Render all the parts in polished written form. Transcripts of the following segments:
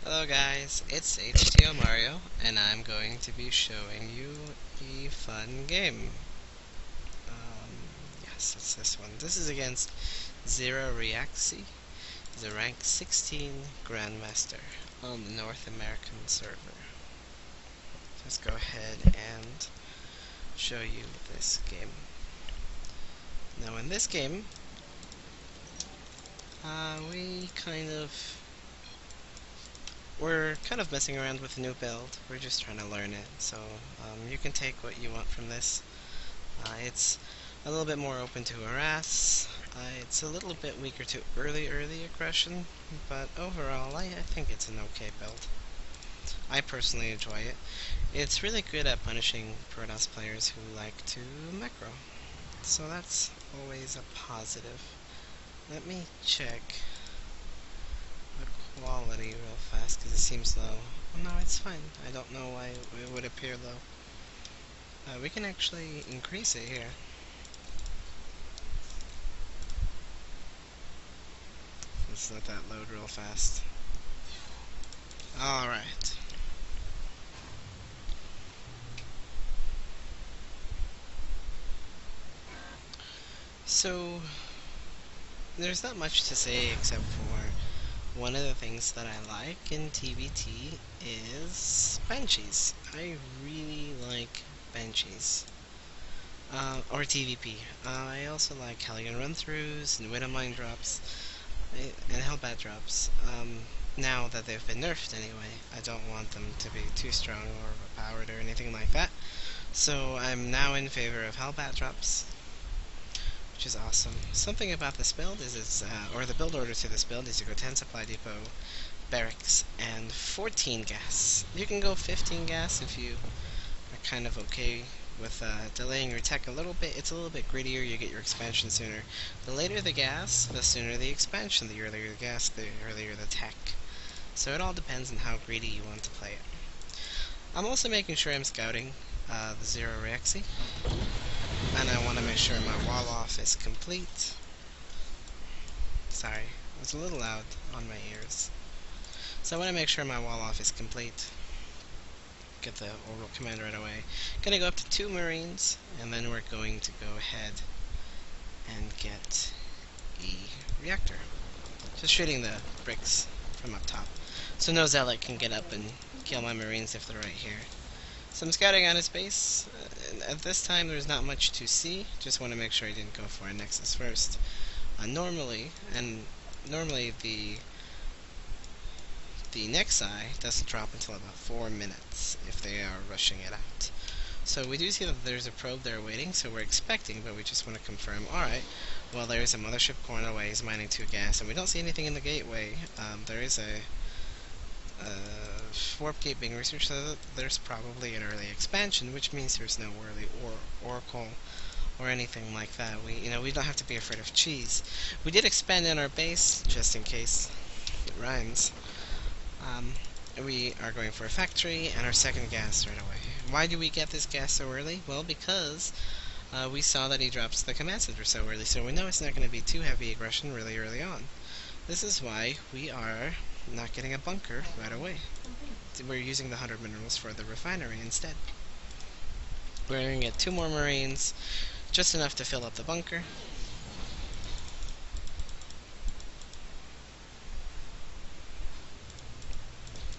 Hello guys, it's HTOMario, and I'm going to be showing you a fun game. Yes, it's this one. This is against ZeroReakcji, the rank 16 Grandmaster on the North American server. Let's go ahead and show you this game. Now in this game, we're kind of messing around with a new build. We're just trying to learn it, so you can take what you want from this. It's a little bit more open to harass. It's a little bit weaker to early aggression, but overall I think it's an okay build. I personally enjoy it. It's really good at punishing Protoss players who like to macro, so that's always a positive. Let me check the quality real fast because it seems low. Oh, no, it's fine. I don't know why it would appear low. We can actually increase it here. Let's let that load real fast. Alright. So, there's not much to say except for one of the things that I like in TvT is Banshees. I really like Banshees. Or TvP. I also like Hellion run-throughs and Widow Mine drops and Hellbat drops. Now that they've been nerfed anyway, I don't want them to be too strong or overpowered or anything like that. So I'm now in favor of Hellbat drops, which is awesome. Something about this build is or the build order to this build is you go 10 supply depot, barracks, and 14 gas. You can go 15 gas if you are kind of okay with delaying your tech a little bit. It's a little bit grittier, you get your expansion sooner. The later the gas, the sooner the expansion. The earlier the gas, the earlier the tech. So it all depends on how greedy you want to play it. I'm also making sure I'm scouting the ZeroReakcji, and I want to make sure my wall off is complete. Sorry, it was a little loud on my ears. So I want to make sure my wall off is complete. Get the orbital command right away. Gonna go up to 2 Marines, and then we're going to go ahead and get a reactor. Just shooting the bricks from up top, so no zealot can get up and kill my Marines if they're right here. So I'm scouting on his base. At this time there's not much to see, just want to make sure I didn't go for a Nexus first. Normally the Nexi doesn't drop until about 4 minutes if they are rushing it out. So we do see that there's a probe there waiting, so we're expecting, but we just want to confirm. Alright, well there's a mothership corner away, he's mining 2 gas, and we don't see anything in the gateway. There is a warp gate being researched, so there's probably an early expansion, which means there's no early oracle or anything like that. We don't have to be afraid of cheese. We did expand in our base, just in case it rhymes. We are going for a factory and our second gas right away. Why do we get this gas so early? Well, because we saw that he drops the command center so early, so we know it's not going to be too heavy aggression really early on. This is why we are not getting a bunker right away. We're using the 100 minerals for the refinery instead. We're going to get 2 more Marines, just enough to fill up the bunker.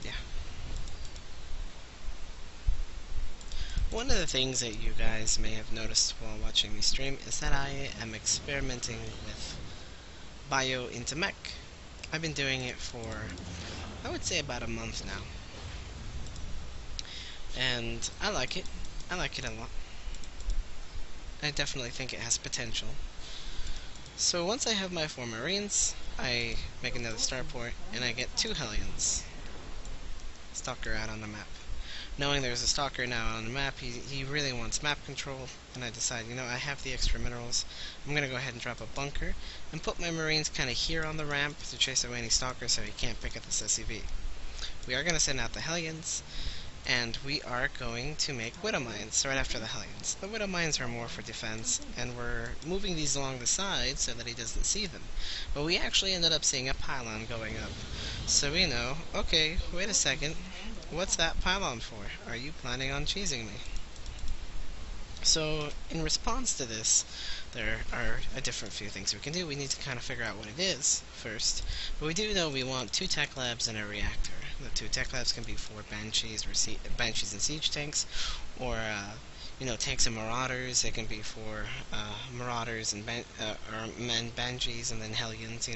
Yeah. One of the things that you guys may have noticed while watching me stream is that I am experimenting with bio into mech. I've been doing it for, I would say, about a month now. And I like it. I like it a lot. I definitely think it has potential. So once I have my 4 Marines, I make another starport, and I get 2 Hellions. Stalker out on the map. Knowing there's a Stalker now on the map, he really wants map control, and I decide, I have the extra minerals. I'm going to go ahead and drop a bunker, and put my Marines kind of here on the ramp to chase away any Stalkers so he can't pick up this SCV. We are going to send out the Hellions, and we are going to make Widow Mines right after the Hellions. The Widow Mines are more for defense, and we're moving these along the side so that he doesn't see them. But we actually ended up seeing a pylon going up. So we know, okay, wait a second, what's that pylon for? Are you planning on cheesing me? So, in response to this, there are a different few things we can do. We need to kind of figure out what it is first. But we do know we want 2 tech labs and a reactor. The 2 tech labs can be for banshees, banshees and siege tanks, or tanks and marauders. It can be for marauders and banshees, and then hellions.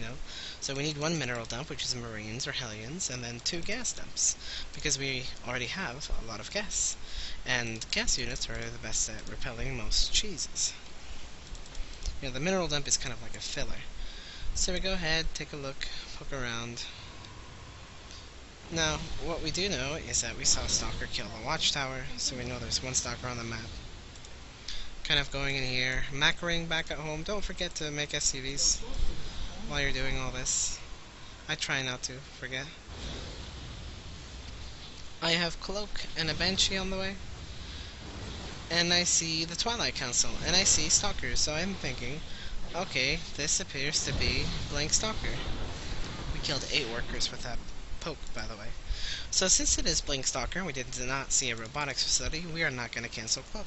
So we need 1 mineral dump, which is marines or hellions, and then 2 gas dumps, because we already have a lot of gas. And gas units are the best at repelling most cheeses. The mineral dump is kind of like a filler. So we go ahead, take a look, poke around. Now, what we do know is that we saw a stalker kill the watchtower, so we know there's 1 stalker on the map. Kind of going in here, macroing back at home. Don't forget to make SCVs while you're doing all this. I try not to forget. I have Cloak and a Banshee on the way. And I see the Twilight Council, and I see Stalkers, so I'm thinking, okay, this appears to be Blank Stalker. We killed 8 workers with that poke, by the way. So since it is Blank Stalker and we did not see a robotics facility, we are not going to cancel Cloak.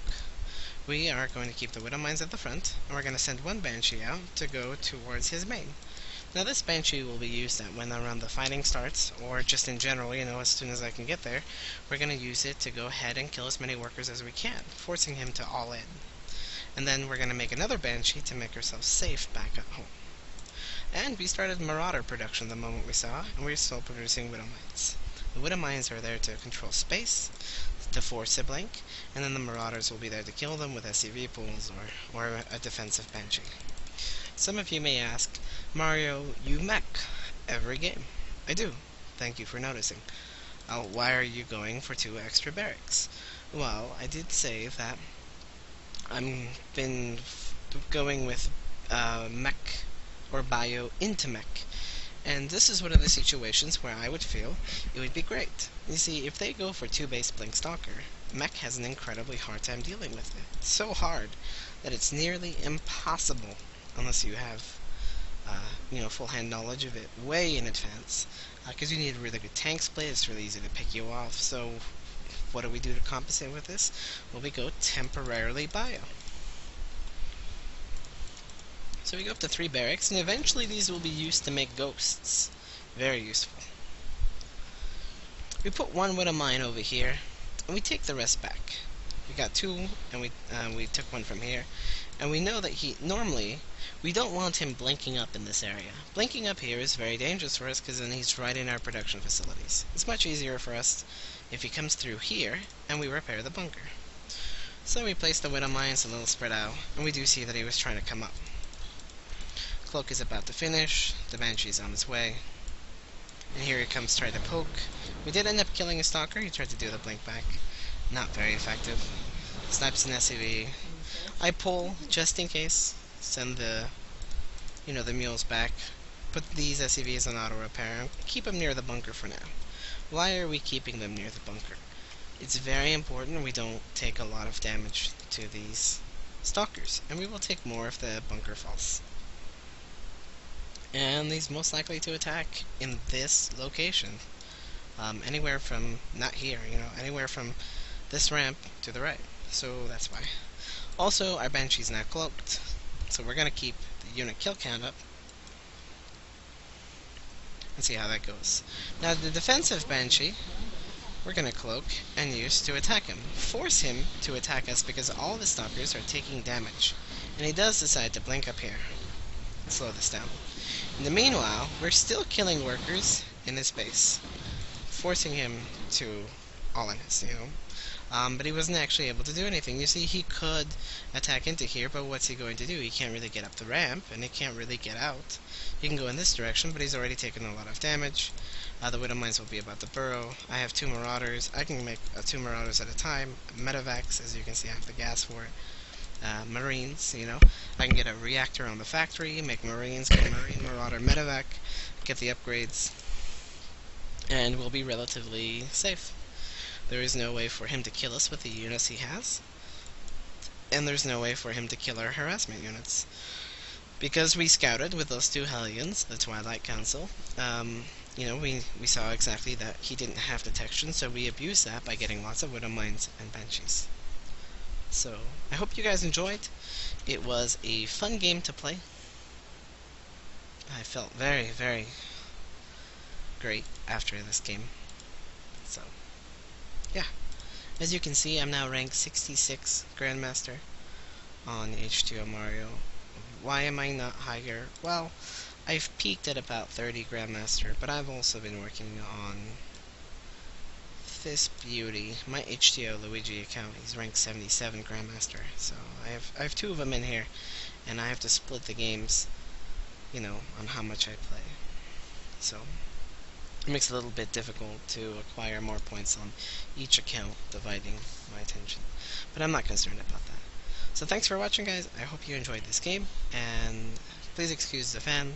We are going to keep the Widow Mines at the front, and we're going to send 1 Banshee out to go towards his main. Now this Banshee will be used when around the fighting starts, or just in general, as soon as I can get there. We're going to use it to go ahead and kill as many workers as we can, forcing him to all in. And then we're going to make another Banshee to make ourselves safe back at home. And we started Marauder production the moment we saw, and we're still producing Widow Mines. The Widow Mines are there to control space, to force a blank, and then the Marauders will be there to kill them with SCV pools or a defensive Banshee. Some of you may ask, Mario, you mech every game. I do. Thank you for noticing. Why are you going for 2 extra barracks? Well, I did say that I'm been going with mech or bio into mech. And this is one of the situations where I would feel it would be great. You see, if they go for 2 base Blink Stalker, mech has an incredibly hard time dealing with it. It's so hard that it's nearly impossible unless you have full hand knowledge of it way in advance, because you need a really good tank split. It's really easy to pick you off. So what do we do to compensate with this? Well, we go temporarily bio. So we go up to 3 barracks, and eventually these will be used to make ghosts. Very useful. We put 1 Widow Mine over here, and we take the rest back. We got 2, and we took 1 from here. And we know that normally, we don't want him blinking up in this area. Blinking up here is very dangerous for us, because then he's right in our production facilities. It's much easier for us if he comes through here, and we repair the bunker. So we place the Widow Mines a little spread out, and we do see that he was trying to come up. Cloak is about to finish, the Banshee's on his way, and here he comes trying to poke. We did end up killing a Stalker. He tried to do the blink back. Not very effective. Snipes an SCV. I pull, just in case, send the mules back, put these SCVs on auto repair, and keep them near the bunker for now. Why are we keeping them near the bunker? It's very important we don't take a lot of damage to these Stalkers, and we will take more if the bunker falls. And he's most likely to attack in this location. Anywhere from, not here, anywhere from this ramp to the right. So that's why. Also, our Banshee's now cloaked, so we're going to keep the unit kill count up and see how that goes. Now, the defensive Banshee, we're going to cloak and use to attack him. Force him to attack us because all the Stalkers are taking damage. And he does decide to blink up here. Slow this down. In the meanwhile, we're still killing workers in his base, forcing him to all in his, but he wasn't actually able to do anything. You see, he could attack into here, but what's he going to do? He can't really get up the ramp, and he can't really get out. He can go in this direction, but he's already taken a lot of damage. The Widow Mines will be about to burrow. I have 2 Marauders. I can make 2 Marauders at a time. Medevacs, as you can see, I have the gas for it. Marines, I can get a reactor on the factory, make Marines, get a Marine Marauder Medevac, get the upgrades, and we'll be relatively safe. There is no way for him to kill us with the units he has, and there's no way for him to kill our harassment units. Because we scouted with those 2 Hellions, the Twilight Council, you know, we saw exactly that he didn't have detection, so we abused that by getting lots of widow mines and banshees. So I hope you guys enjoyed. It was a fun game to play. I felt very, very great after this game. So yeah, as you can see, I'm now ranked 66 Grandmaster on HTOMario. Why am I not higher? Well, I've peaked at about 30 Grandmaster, but I've also been working on this beauty. My HTO Luigi account, he's ranked 77 Grandmaster, so I have two of them in here, and I have to split the games, you know, on how much I play. So it makes it a little bit difficult to acquire more points on each account, dividing my attention. But I'm not concerned about that. So thanks for watching, guys. I hope you enjoyed this game, and please excuse the fan.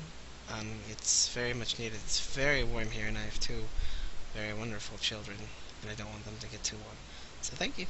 It's very much needed. It's very warm here, and I have two very wonderful children, and I don't want them to get too warm. So thank you.